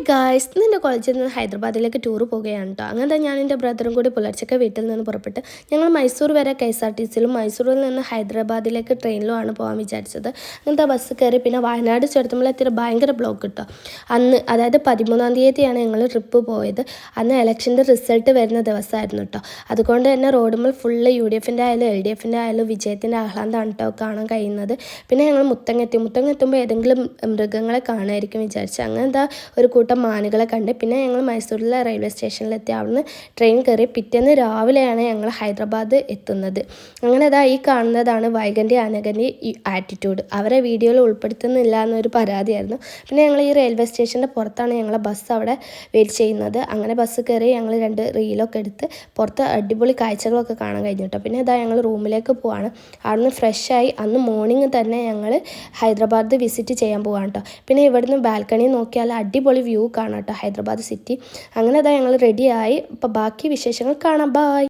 Guys, ഇന്ന് കോളേജിൽ നിന്ന് ഹൈദരാബാദിലേക്ക് ടൂർ പോവുകയാണ് കേട്ടോ. അങ്ങനെ ഞാൻ എൻ്റെ ബ്രദറും കൂടി പുലർച്ചയ്ക്ക് വീട്ടിൽ നിന്ന് പുറപ്പെട്ട് ഞങ്ങൾ മൈസൂർ വരെ KSRTCയിലും മൈസൂരിൽ നിന്ന് ഹൈദരാബാദിലേക്ക് ട്രെയിനിലുമാണ് പോകാൻ വിചാരിച്ചത്. അങ്ങനത്തെ ബസ് കയറി പിന്നെ വയനാട് ചുരത്തുമ്പോഴെത്തിയ ഭയങ്കര ബ്ലോക്ക് കിട്ടും. അന്ന് അതായത് 13-ാം തീയതിയാണ് ഞങ്ങൾ ട്രിപ്പ് പോയത്. അന്ന് ഇലക്ഷൻ്റെ റിസൾട്ട് വരുന്ന ദിവസമായിരുന്നു കേട്ടോ. അതുകൊണ്ട് തന്നെ റോഡുമ്പോൾ ഫുള്ള് UDFൻ്റെ ആയാലും LDFൻ്റെ ആയാലും വിജയത്തിൻ്റെ ആഹ്ലാദമാണ് കേട്ടോ കാണാൻ കഴിയുന്നത്. പിന്നെ ഞങ്ങൾ മുത്തങ്ങെത്തുമ്പോൾ ഏതെങ്കിലും മൃഗങ്ങളെ കാണുമായിരിക്കും വിചാരിച്ചു. അങ്ങനത്തെ ഒരു കൂട്ടം മാനുകളെ കണ്ട് പിന്നെ ഞങ്ങൾ മൈസൂരിലെ റെയിൽവേ സ്റ്റേഷനിലെത്തി. അവിടുന്ന് ട്രെയിൻ കയറി പിറ്റേന്ന് രാവിലെയാണ് ഞങ്ങൾ ഹൈദരാബാദ് എത്തുന്നത്. അങ്ങനെ ഈ കാണുന്നതാണ് വൈഗൻ്റെ അനഘൻ്റെ ഈ ആറ്റിറ്റ്യൂഡ്. അവരെ വീഡിയോയിൽ ഉൾപ്പെടുത്തുന്നില്ല എന്നൊരു പരാതിയായിരുന്നു. പിന്നെ ഞങ്ങൾ ഈ റെയിൽവേ സ്റ്റേഷൻ്റെ പുറത്താണ് ഞങ്ങളെ ബസ് അവിടെ വെയിറ്റ് ചെയ്യുന്നത്. അങ്ങനെ ബസ് കയറി ഞങ്ങൾ 2 റീലൊക്കെ എടുത്ത് പുറത്ത് അടിപൊളി കാഴ്ചകളൊക്കെ കാണാൻ കഴിഞ്ഞു കേട്ടോ. പിന്നെ ഞങ്ങൾ റൂമിലേക്ക് പോവാണ്. അവിടുന്ന് ഫ്രഷായി അന്ന് മോർണിംഗ് തന്നെ ഞങ്ങൾ ഹൈദരാബാദ് വിസിറ്റ് ചെയ്യാൻ പോവാണ് കേട്ടോ. പിന്നെ ഇവിടുന്ന് ബാൽക്കണി നോക്കിയാൽ അടിപൊളി വ്യൂ കാണാം കേട്ടോ ഹൈദരാബാദ് സിറ്റി. അങ്ങനെ ഞങ്ങൾ റെഡിയായി. അപ്പോൾ ബാക്കി വിശേഷങ്ങൾ കാണാം. ബൈ.